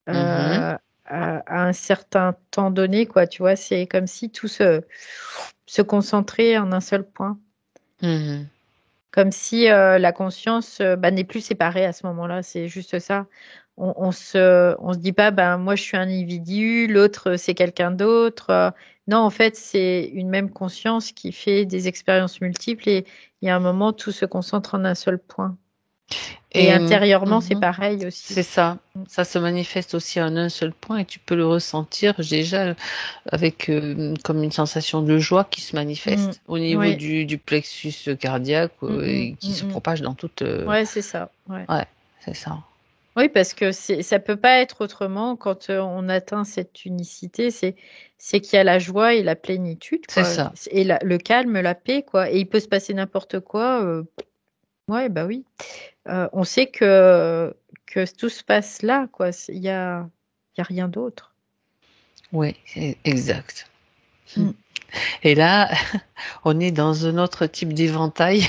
Mhm, à un certain temps donné, quoi. Tu vois, c'est comme si tout se concentrait en un seul point. mhm. Comme si la conscience n'est plus séparée à ce moment-là, c'est juste ça. On se dit pas, ben moi je suis un individu, l'autre c'est quelqu'un d'autre. Non, en fait, c'est une même conscience qui fait des expériences multiples et il y a un moment tout se concentre en un seul point. Et Et intérieurement, c'est mhm, pareil c'est aussi. ça. Mm. Ça se manifeste aussi en un seul point et tu peux le ressentir déjà avec comme une sensation de joie qui se Mm. manifeste au niveau Oui. du plexus cardiaque Mm, mm, et qui se mm, mm. propage dans toute. Ouais, c'est ça. Ouais. Ouais, c'est ça. Oui, parce que ça peut pas être autrement quand on atteint cette unicité, c'est qu'il y a la joie et la plénitude, C'est quoi, ça. et le calme, la paix, quoi. Et il peut se passer n'importe quoi. Ouais, bah oui. On sait que tout se passe là, quoi. Il y a rien d'autre. Oui, c'est exact. Mm. Et là, on est dans un autre type d'éventail.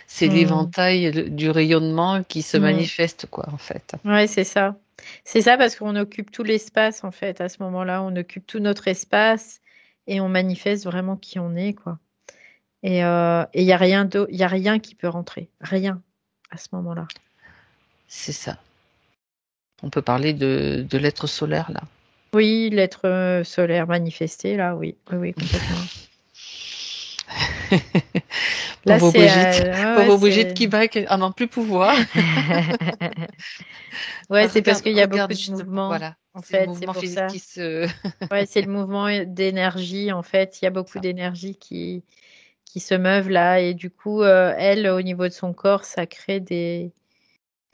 C'est Mm. l'éventail du rayonnement qui se Mm. manifeste, quoi, en fait. Ouais, c'est ça. C'est ça parce qu'on occupe tout l'espace, en fait, à ce moment-là. On occupe tout notre espace et on manifeste vraiment qui on est, quoi. Et il y a rien il y a rien qui peut rentrer. Rien à ce moment-là. C'est ça. On peut parler de l'être solaire, là. Oui, l'être solaire manifesté, là, oui. Oui, oui, complètement. Là, Pauvre c'est Brigitte. ouais, Pauvre Brigitte qui bat, qui n'en a plus pouvoir. ouais, c'est parce Regarde, qu'il y a beaucoup regarde de justement, mouvements, voilà. en C'est le fait, c'est mouvement pour physique ça. qui se... Ouais, c'est le mouvement d'énergie, en fait. Il y a beaucoup ça, d'énergie qui se meuvent là. Et du coup, elle, au niveau de son corps, ça crée des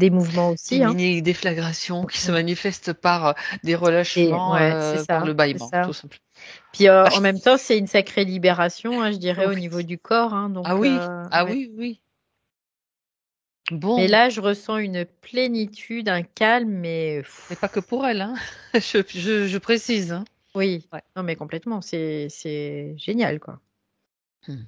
mouvements des aussi, hein. mini déflagrations qui se Mm. manifestent par des Et relâchements, ouais, c'est par ça, le c'est bâillement, ça. tout simplement. Puis en même temps, c'est une sacrée libération, hein, je dirais, au Oui. niveau du corps, hein, Ah donc, oui, ah ouais. oui, oui. Mais Bon, là, je ressens une plénitude, un calme, mais mais pas que pour elle, hein. Je précise, hein. oui, Ouais. non, mais complètement, c'est génial, quoi. Hmm.